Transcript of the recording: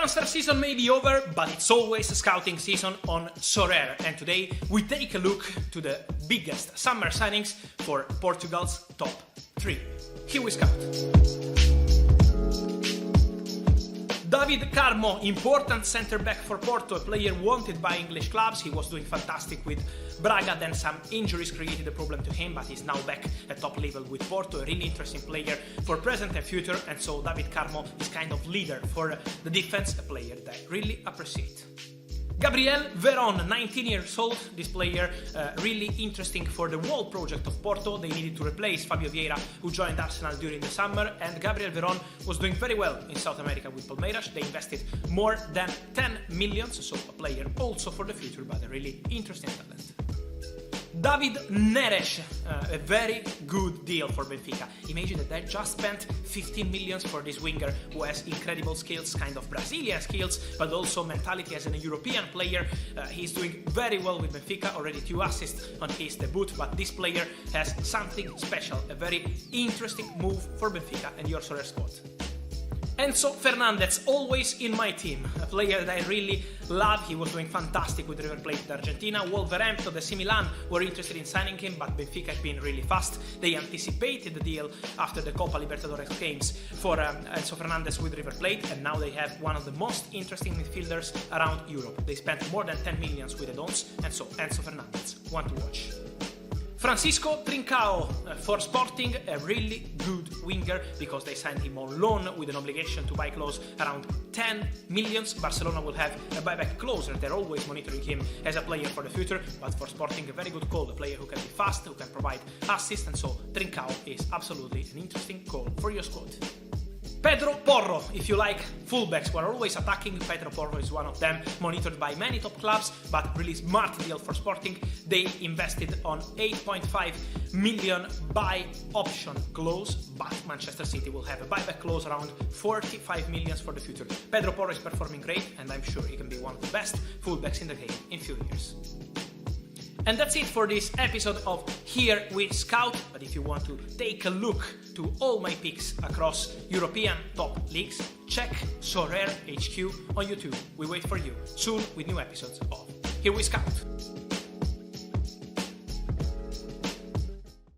Transfer season may be over, but it's always a scouting season on Sorare, and today we take a look to the biggest summer signings for Portugal's top 3. Here we scout. David Carmo, important centre-back for Porto, a player wanted by English clubs. He was doing fantastic with Braga, then some injuries created a problem to him, but he's now back at top level with Porto, a really interesting player for present and future, and so David Carmo is kind of leader for the defense, a player that I really appreciate. Gabriel Veron, 19 years old, this player really interesting for the wall project of Porto. They needed to replace Fabio Vieira, who joined Arsenal during the summer, and Gabriel Veron was doing very well in South America with Palmeiras. They invested more than 10 million, so a player also for the future, but a really interesting talent. David Neres, a very good deal for Benfica. Imagine that they just spent 15 million for this winger who has incredible skills, kind of Brazilian skills, but also mentality as a European player. He's doing very well with Benfica, already 2 assists on his debut, but this player has something special, a very interesting move for Benfica and your Sorare squad. Enzo Fernandez, always in my team, a player that I really love. He was doing fantastic with River Plate in Argentina. Wolverhampton, AC Milan were interested in signing him, but Benfica has been really fast. They anticipated the deal after the Copa Libertadores games for Enzo Fernandez with River Plate, and now they have one of the most interesting midfielders around Europe. They spent more than 10 million with the Dons, and so Enzo Fernandez, one to watch. Francisco Trincao for Sporting, a really good winger because they signed him on loan with an obligation to buy clause around 10 million. Barcelona will have a buyback clause, and they're always monitoring him as a player for the future, but for Sporting a very good call, a player who can be fast, who can provide assists, and so Trincao is absolutely an interesting call for your squad. Pedro Porro, if you like fullbacks who are always attacking, Pedro Porro is one of them, monitored by many top clubs, but really smart deal for Sporting. They invested on 8.5 million buy option clause, but Manchester City will have a buyback clause around 45 million for the future. Pedro Porro is performing great, and I'm sure he can be one of the best fullbacks in the game in few years. And that's it for this episode of Here We Scout, but if you want to take a look to all my picks across European top leagues, check Sorare HQ on YouTube. We wait for you soon with new episodes of Here We Scout.